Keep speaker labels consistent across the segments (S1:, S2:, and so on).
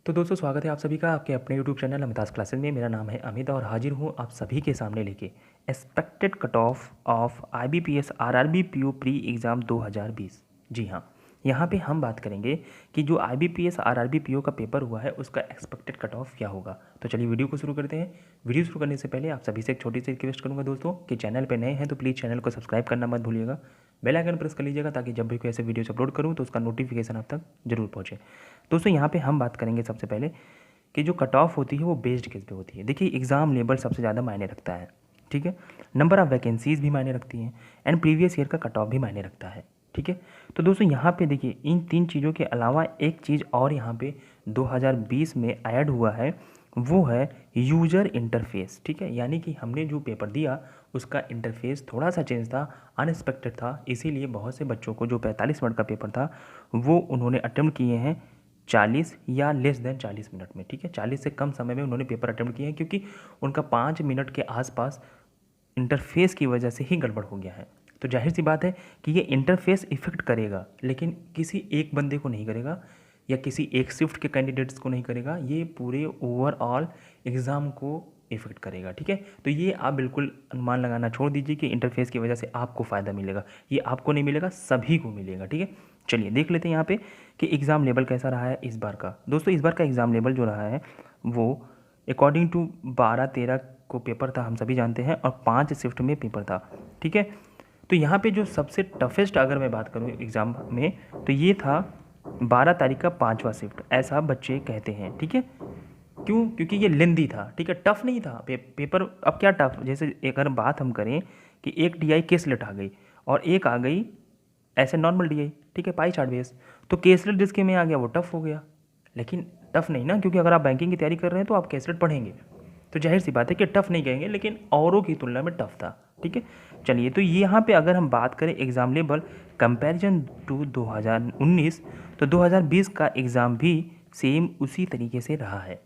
S1: तो दोस्तों स्वागत है आप सभी का आपके अपने YouTube चैनल अमिताज क्लासेस में। मेरा नाम है अमित और हाजिर हूँ आप सभी के सामने लेके expected cut off IBPS RRB PO pre exam 2020। जी हाँ, यहाँ पे हम बात करेंगे कि जो IBPS RRB PO का पेपर हुआ है उसका एक्सपेक्टेड कट ऑफ क्या होगा। तो चलिए वीडियो को शुरू करते हैं। वीडियो शुरू करने से पहले आप सभी से एक छोटी सी रिक्वेस्ट करूँगा दोस्तों कि चैनल पर नए हैं तो प्लीज़ चैनल को सब्सक्राइब करना मत भूलिएगा। बेल आइकन प्रेस कर लीजिएगा ताकि जब भी कोई ऐसे वीडियोस अपलोड करूँ तो उसका नोटिफिकेशन आप तक जरूर पहुँचे। दोस्तों यहाँ पे हम बात करेंगे सबसे पहले कि जो कट ऑफ होती है वो बेस्ड किस पे होती है। देखिए एग्ज़ाम लेवल सबसे ज़्यादा मायने रखता है, ठीक है। नंबर ऑफ़ वैकेंसीज़ भी मायने रखती हैं एंड प्रीवियस ईयर का कट ऑफ भी मायने रखता है, ठीक है। तो दोस्तों यहाँ पे देखिए इन तीन चीज़ों के अलावा एक चीज़ और यहाँ पे 2020 में ऐड हुआ है, वो है यूज़र इंटरफेस, ठीक है। यानी कि हमने जो पेपर दिया उसका इंटरफेस थोड़ा सा चेंज था, अनएक्सपेक्टेड था, इसीलिए बहुत से बच्चों को जो 45 मिनट का पेपर था वो उन्होंने अटेम्प्ट किए हैं 40 या लेस देन 40 मिनट में, ठीक है। 40 से कम समय में उन्होंने पेपर अटेम्प्ट किए हैं क्योंकि उनका 5 मिनट के आसपास इंटरफेस की वजह से ही गड़बड़ हो गया है। तो जाहिर सी बात है कि ये इंटरफेस इफ़ेक्ट करेगा, लेकिन किसी एक बंदे को नहीं करेगा या किसी एक शिफ्ट के कैंडिडेट्स को नहीं करेगा, ये पूरे ओवरऑल एग्ज़ाम को इफ़ेक्ट करेगा, ठीक है। तो ये आप बिल्कुल अनुमान लगाना छोड़ दीजिए कि इंटरफेस की वजह से आपको फ़ायदा मिलेगा, ये आपको नहीं मिलेगा, सभी को मिलेगा, ठीक है। चलिए देख लेते हैं यहाँ पे कि एग्ज़ाम लेवल कैसा रहा है इस बार का। दोस्तों इस बार का एग्ज़ाम लेवल जो रहा है वो अकॉर्डिंग टू 12-13 को पेपर था, हम सभी जानते हैं, और 5 शिफ्ट में पेपर था, ठीक है। तो यहाँ पे जो सबसे टफेस्ट अगर मैं बात करूँ एग्ज़ाम में तो ये था 12 तारीख का 5वां शिफ्ट, ऐसा बच्चे कहते हैं, ठीक है। क्यों? क्योंकि ये लेंदी था, ठीक है, टफ नहीं था पेपर। अब क्या टफ, जैसे अगर बात हम करें कि एक DI केसलेट आ गई और एक आ गई ऐसे नॉर्मल DI, ठीक है, पाई चार्ट बेस, तो केसलेट जिसके में आ गया वो टफ हो गया। लेकिन टफ नहीं ना, क्योंकि अगर आप बैंकिंग की तैयारी कर रहे हैं तो आप केसलेट पढ़ेंगे, तो जाहिर सी बात है कि टफ नहीं कहेंगे, लेकिन औरों की तुलना में टफ था, ठीक है। चलिए तो यहाँ पे अगर हम बात करें एग्ज़ाम लेवल कंपैरिजन टू 2019, तो 2020 का एग्ज़ाम भी सेम उसी तरीके से रहा है।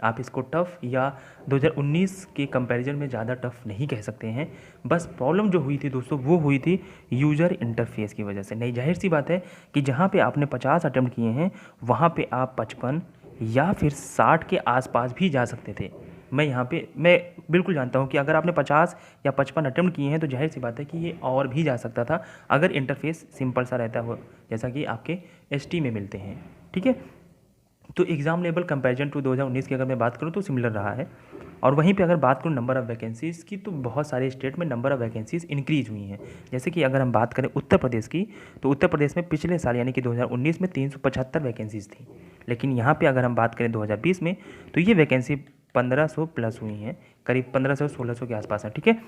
S1: आप इसको टफ़ या 2019 के कंपैरिजन में ज़्यादा टफ़ नहीं कह सकते हैं। बस प्रॉब्लम जो हुई थी दोस्तों वो हुई थी यूज़र इंटरफेस की वजह से। नहीं, जाहिर सी बात है कि जहाँ पे आपने 50 अटेम्प्ट किए हैं वहाँ पे आप 55 या फिर 60 के आसपास भी जा सकते थे। मैं बिल्कुल जानता हूँ कि अगर आपने 50 या 55 अटेम्प्ट किए हैं तो जाहिर सी बात है कि ये और भी जा सकता था अगर इंटरफेस सिंपल सा रहता हो, जैसा कि आपके ST में मिलते हैं, ठीक है। तो एग्ज़ाम लेवल कंपैरिजन टू 2019 की अगर मैं बात करूँ तो सिमिलर रहा है। और वहीं पे अगर बात करूँ नंबर ऑफ़ वैकेंसीज़ की, तो बहुत सारे स्टेट में नंबर ऑफ़ वैकेंसीज़ इंक्रीज़ हुई हैं। जैसे कि अगर हम बात करें उत्तर प्रदेश की, तो उत्तर प्रदेश में पिछले साल यानी कि 2019 में 375 वैकेंसीज़ थी, लेकिन यहाँ पे अगर हम बात करें 2020 में तो ये वैकेंसी 1500 प्लस हुई हैं, करीब 1500-1600 के आसपास है, ठीक है।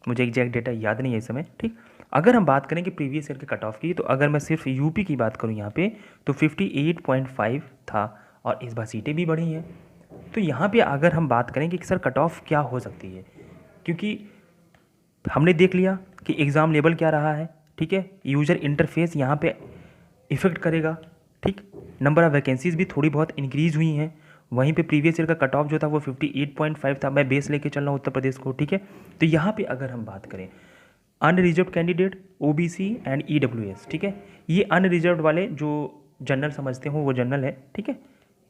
S1: मुझे एग्जैक्ट डेटा याद नहीं है इस समय, ठीक। अगर हम बात करें कि प्रीवियस ईयर के कट ऑफ की, तो अगर मैं सिर्फ यूपी की बात करूँ यहाँ पे तो 58.5 था और इस बार सीटें भी बढ़ी हैं। तो यहाँ पे अगर हम बात करें कि सर कट ऑफ क्या हो सकती है, क्योंकि हमने देख लिया कि एग्ज़ाम लेवल क्या रहा है, ठीक है, यूज़र इंटरफेस यहाँ पे इफ़ेक्ट करेगा, ठीक। नंबर ऑफ़ वैकेंसीज़ भी थोड़ी बहुत इंक्रीज़ हुई हैं। वहीं पे प्रीवियस ईयर का कट ऑफ जो था वो 58.5 था, मैं बेस लेके चल रहा हूँ उत्तर प्रदेश को, ठीक है। तो यहाँ पे अगर हम बात करें unreserved candidate, OBC and EWS, ठीक है, ये अनरिजर्व्ड वाले जो जनरल समझते हो वो जनरल है, ठीक है,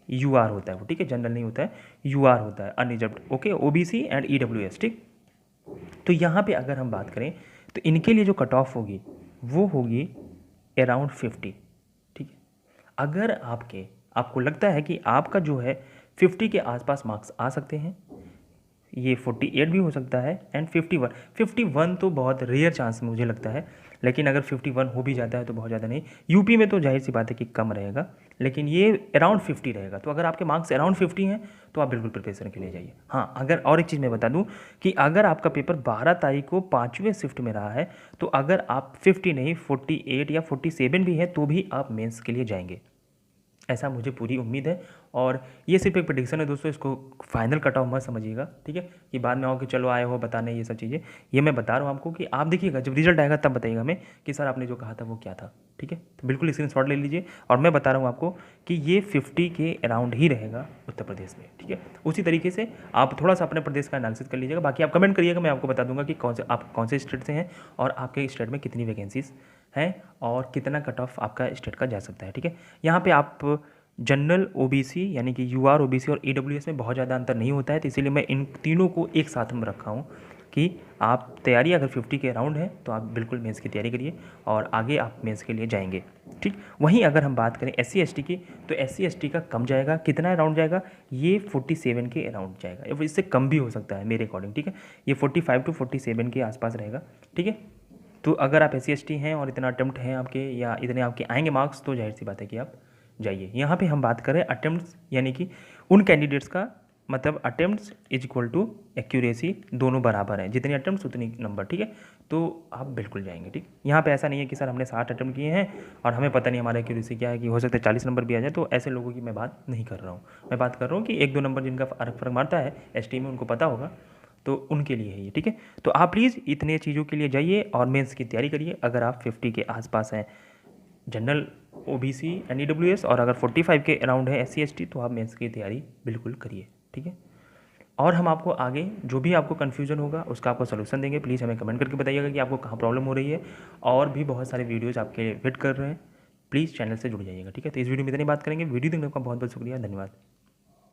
S1: UR होता है वो, ठीक है, जनरल नहीं होता है, UR होता है unreserved, okay, OBC and EWS, ठीक। तो यहाँ पे अगर हम बात करें तो इनके लिए जो कट ऑफ होगी वो होगी अराउंड 50, ठीक है। अगर आपको लगता है कि आपका जो है 50 के आसपास मार्क्स आ सकते हैं, ये 48 भी हो सकता है एंड 51 तो बहुत रेयर चांस मुझे लगता है, लेकिन अगर 51 हो भी जाता है तो बहुत ज़्यादा नहीं। यूपी में तो जाहिर सी बात है कि कम रहेगा, लेकिन ये अराउंड 50 रहेगा। तो अगर आपके मार्क्स अराउंड 50 हैं तो आप बिल्कुल प्रिपरेशन के लिए जाइए। हाँ, अगर और एक चीज़ मैं बता दूं कि अगर आपका पेपर 12 तारीख को 5वें शिफ्ट में रहा है तो अगर आप 50 नहीं 48 या 47 भी हैं तो भी आप मेंस के लिए जाएंगे, ऐसा मुझे पूरी उम्मीद है। और ये सिर्फ एक प्रेडिक्शन है दोस्तों, इसको फाइनल कट ऑफ मत समझिएगा, ठीक है, कि बाद में आओ कि चलो आए हो बताने ये सब चीज़ें। ये मैं बता रहा हूँ आपको कि आप देखिएगा जब रिजल्ट आएगा तब बताइएगा हमें कि सर आपने जो कहा था वो क्या था, ठीक है। तो बिल्कुल स्क्रीनशॉट ले लीजिए। और मैं बता रहा हूँ आपको कि ये 50 के अराउंड ही रहेगा उत्तर प्रदेश में, ठीक है। उसी तरीके से आप थोड़ा सा अपने प्रदेश का एनालिसिस कर लीजिएगा, बाकी आप कमेंट करिएगा, मैं आपको बता दूंगा कि आप कौन से स्टेट से हैं और आपके स्टेट में कितनी वैकेंसीज हैं और कितना कट ऑफ आपका स्टेट का जा सकता है, ठीक है। यहाँ पे आप जनरल ओबीसी यानी कि यूआर ओबीसी और ईडब्ल्यूएस में बहुत ज़्यादा अंतर नहीं होता है, तो इसीलिए मैं इन तीनों को एक साथ में रखा हूँ कि आप तैयारी अगर 50 के अराउंड है तो आप बिल्कुल मेंस की तैयारी करिए और आगे आप मेंस के लिए जाएंगे। ठीक, वहीं अगर हम बात करें SC ST की, तो SC ST का कम जाएगा। कितना अराउंड जाएगा? ये 47 के अराउंड जाएगा, या इससे कम भी हो सकता है मेरे अकॉर्डिंग। ठीक है, ये 45 to 47 के आसपास रहेगा। ठीक है, तो अगर आप SC ST हैं और इतना अटेम्प्ट हैं आपके, या इतने आपके आएंगे मार्क्स, तो जाहिर सी बात है कि आप जाइए। यहाँ पे हम बात करें अटेम्प्ट्स, यानी कि उन कैंडिडेट्स का, मतलब attempts is equal to accuracy, दोनों बराबर हैं, जितने अटेम्प्ट्स उतनी नंबर। ठीक है, तो आप बिल्कुल जाएंगे। ठीक, यहाँ पे ऐसा नहीं है कि सर हमने 60 अटेम्प्ट किए हैं और हमें पता नहीं हमारा एक्यूरेसी क्या है, कि हो सकता है 40 नंबर भी आ जाए, तो ऐसे लोगों की मैं बात नहीं कर रहा हूँ। मैं बात कर रहा हूँ कि 1-2 नंबर जिनका फर्क मारता है ST में, उनको पता होगा, तो उनके लिए है ये। ठीक है, तो आप प्लीज़ इतने चीज़ों के लिए जाइए और मेंस की तैयारी करिए। अगर आप 50 के आसपास हैं जनरल ओबीसी NEWS, और अगर 45 के अराउंड है SC ST, तो आप मेंस की तैयारी बिल्कुल करिए। ठीक है, और हम आपको आगे जो भी आपको कन्फ्यूजन होगा उसका आपको सलूशन देंगे। प्लीज़ हमें कमेंट करके बताइएगा कि आपको कहाँ प्रॉब्लम हो रही है, और भी बहुत सारे वीडियोज़ आपके वेट कर रहे हैं। प्लीज़ चैनल से जुड़ जाइएगा। ठीक है, तो इस वीडियो में इतनी बात करेंगे। वीडियो देखने का बहुत बहुत शुक्रिया, धन्यवाद।